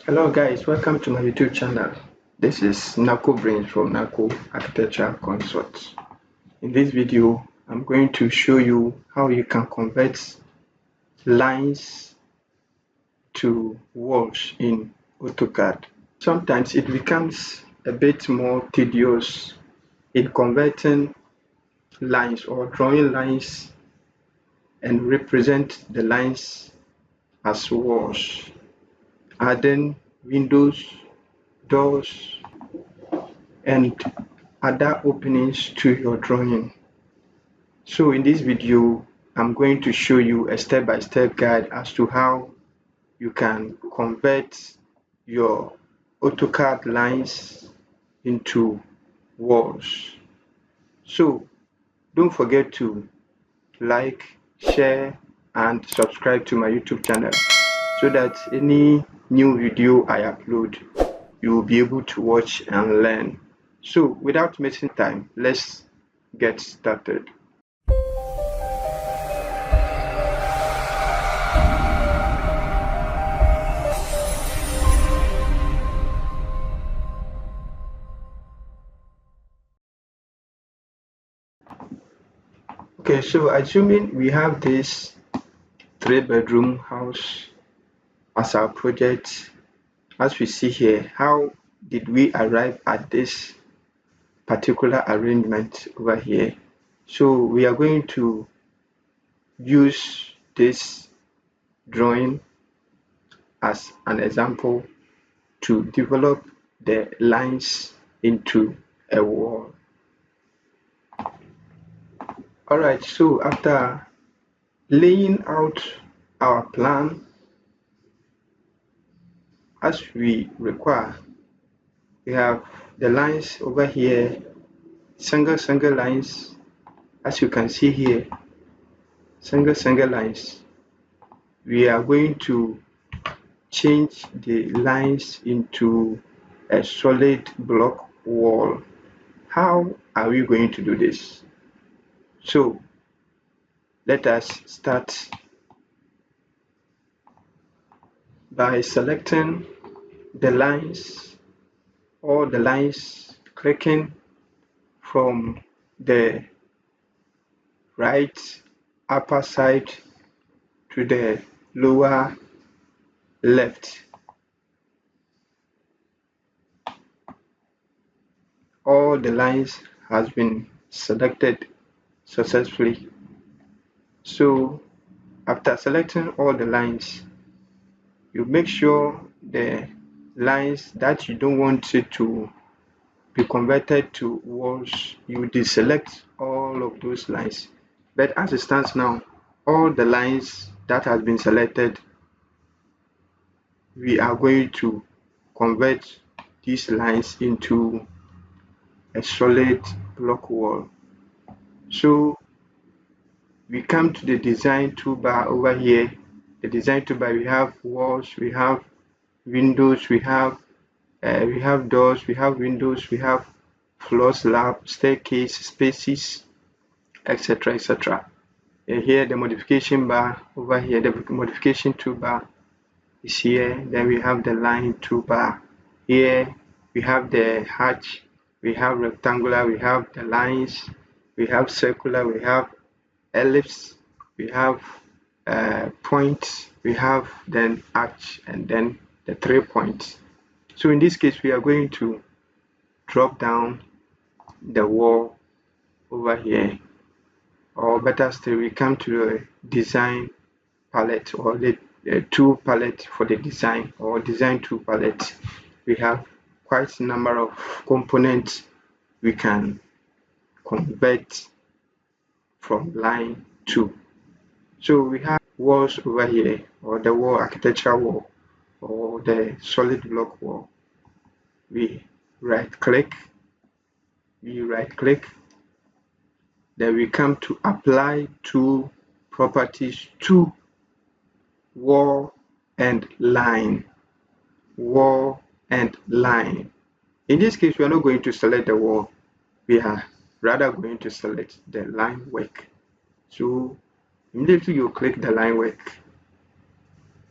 Hello guys, welcome to my YouTube channel. This is Nako Brains from Nako Architecture Consult. In this video, I'm going to show you how you can convert lines to walls in AutoCAD. Sometimes it becomes a bit more tedious in converting lines or drawing lines and represent the lines as walls, adding windows, doors, and other openings to your drawing. So in this video, I'm going to show you a step-by-step guide as to how you can convert your AutoCAD lines into walls. So don't forget to like, share, and subscribe to my YouTube channel so that any new video I upload, you will be able to watch and learn. So without wasting time, let's get started. Okay, so assuming we have this 3-bedroom house as our project, as we see here, how did we arrive at this particular arrangement over here? So we are going to use this drawing as an example to develop the lines into a wall. Alright, so after laying out our plan as we require, we have the lines over here, single lines, as you can see here, single lines. We are going to change the lines into a solid block wall. How are we going to do this? So let us start by selecting the lines, all the lines, clicking from the right upper side to the lower left. All the lines has been selected successfully. So after selecting all the lines, you make sure the lines that you don't want it to be converted to walls, you deselect all of those lines. But as it stands now, all the lines that has been selected, we are going to convert these lines into a solid block wall. So we come to the design toolbar over here. The design toolbar, we have walls, we have windows, we have doors, we have windows, we have floor slab, staircase, spaces, etc., etc. Here the modification bar over here, the modification toolbar is here. Then we have the line toolbar. Here we have the hatch, we have rectangular, we have the lines, we have circular, we have ellipse, we have points, we have then arch, and then the 3 points. So in this case, we are going to drop down the wall over here, or better still, we come to the design palette or the tool palette for the design, or design tool palette. We have quite a number of components we can convert from line to. So we have walls over here, or the wall architecture wall, or the solid block wall. We right click, then we come to apply to properties to wall and line. Wall and line. In this case, we are not going to select the wall, we are rather going to select the line work. So immediately you click the line work,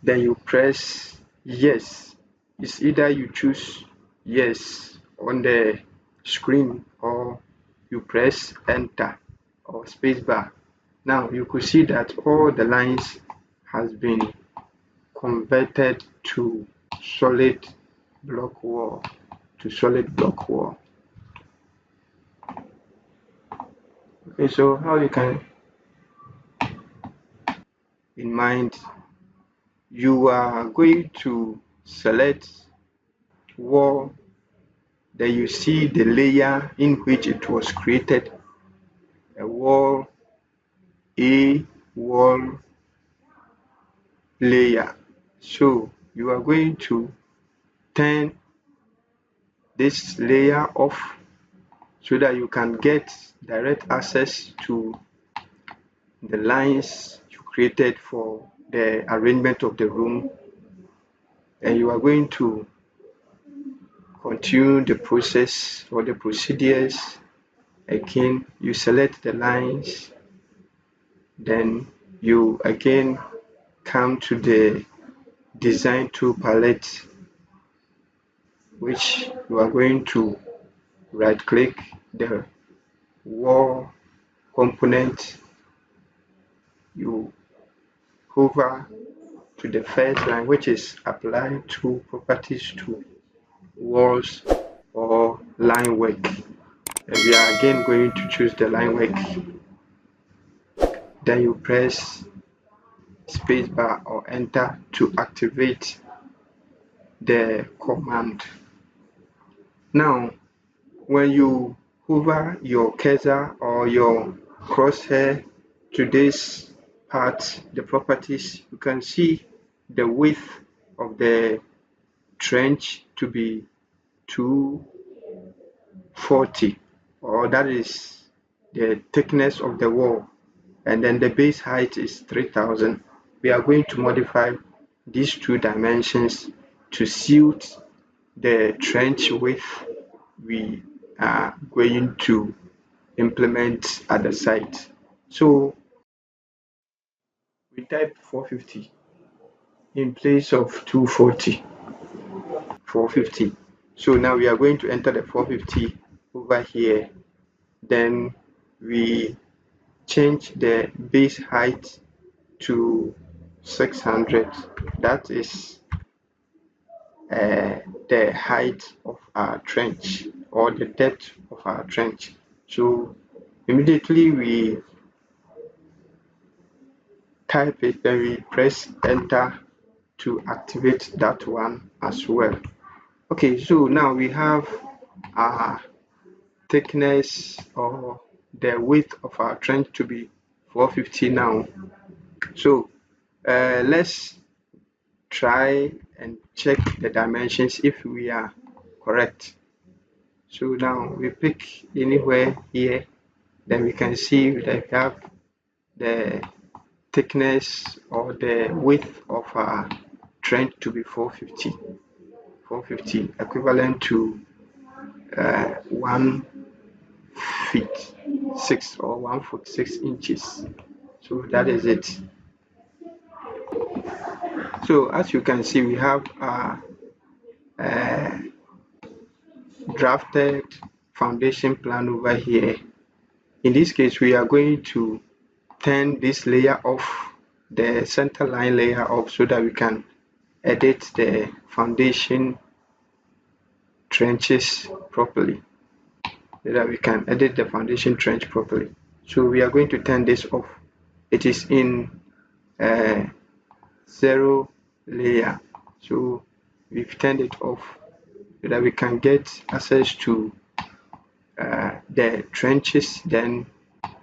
then you press yes. is either you choose yes on the screen or you press enter or spacebar. Now you could see that all the lines has been converted to solid block wall Okay, so how you can in mind, you are going to select wall, then you see the layer in which it was created, a wall A, wall layer. So you are going to turn this layer off so that you can get direct access to the lines you created for the arrangement of the room, and you are going to continue the process or the procedures. Again, you select the lines, then you again come to the design tool palette, which you are going to right click the wall component, you hover to the first line, which is apply to properties to walls or line work, and we are again going to choose the line work. Then you press spacebar or enter to activate the command. Now when you hover your cursor or your crosshair to this part, the properties, you can see the width of the trench to be 240, or that is the thickness of the wall, and then the base height is 3000. We are going to modify these two dimensions to suit the trench width we are going to implement at the site. So we type 450 in place of 240. 450. So now we are going to enter the 450 over here. Then we change the base height to 600. That is the height of our trench or the depth of our trench. So immediately we type it, then we press enter to activate that one as well. Okay, so now we have our thickness or the width of our trench to be 450 now. So let's try and check the dimensions if we are correct. So now we pick anywhere here, then we can see that we have the thickness or the width of our trench to be 450 equivalent to 1 feet 6 or 1 foot 6 inches. So that is it. So as you can see, we have a drafted foundation plan over here. In this case, we are going to turn this layer off, the center line layer off, so that we can edit the foundation trenches properly. So we are going to turn this off. It is in zero layer, so we've turned it off so that we can get access to the trenches. Then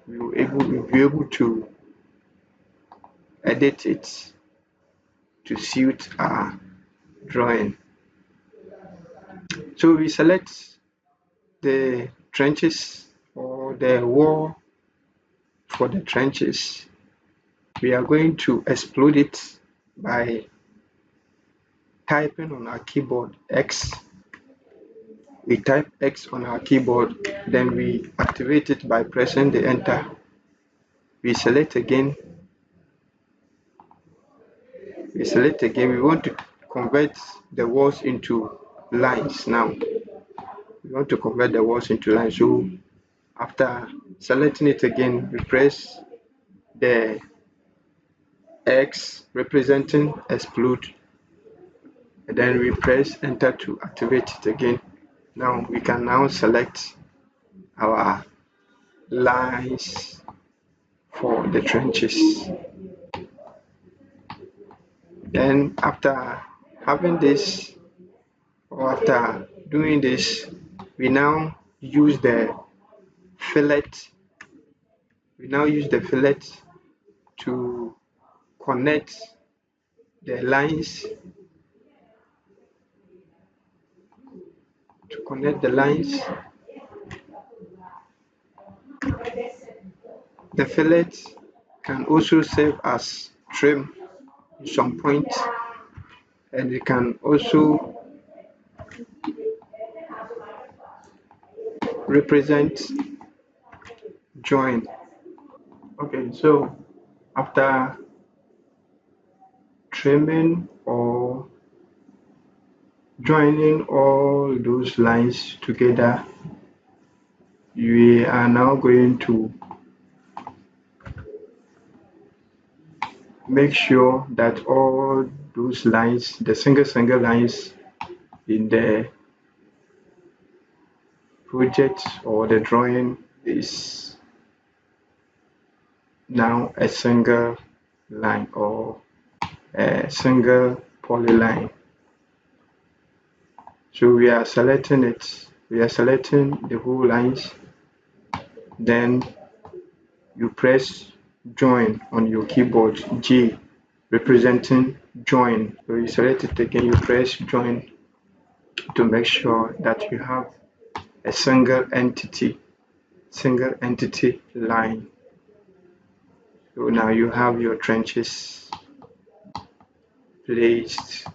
we'll be able to edit it to suit our drawing. So we select the trenches or the wall for the trenches. We are going to explode it by typing on our keyboard X. We type X on our keyboard, then we activate it by pressing the enter. We select again. We want to convert the walls into lines. Now we want to convert the walls into lines, so after selecting it again, we press the X representing explode, and then we press enter to activate it again. Now we can now select our lines for the trenches. Then after having this, or after doing this, we now use the fillet. We now use the fillet to connect the lines, The fillet can also serve as trim in some point, and it can also represent join. Okay, so after trimming or joining all those lines together, we are now going to make sure that all those lines, the single lines in the project or the drawing, is now a single line or a single polyline. So we are selecting the whole lines, then you press join on your keyboard, J representing join. So you select it again, you press join to make sure that you have a single entity line. So now you have your trenches placed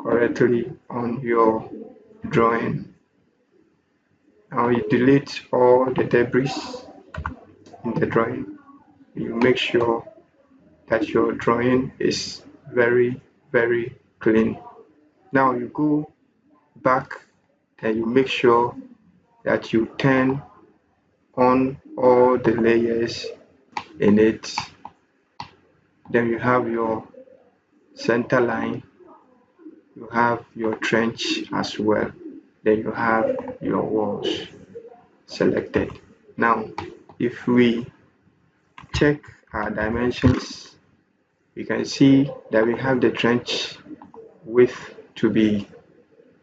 correctly on your drawing. Now you delete all the debris in the drawing. You make sure that your drawing is very clean. Now you go back and you make sure that you turn on all the layers in it. Then you have your center line, you have your trench as well, then you have your walls selected. Now if we check our dimensions, we can see that we have the trench width to be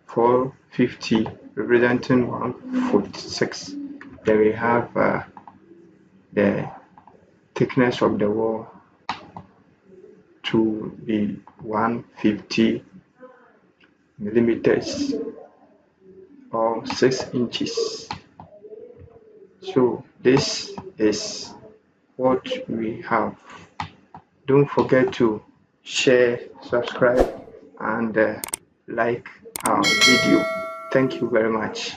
450 representing 146. Then we have the thickness of the wall to be 150 millimeters or 6 inches. So this is what we have. Don't forget to share, subscribe, and like our video. Thank you very much.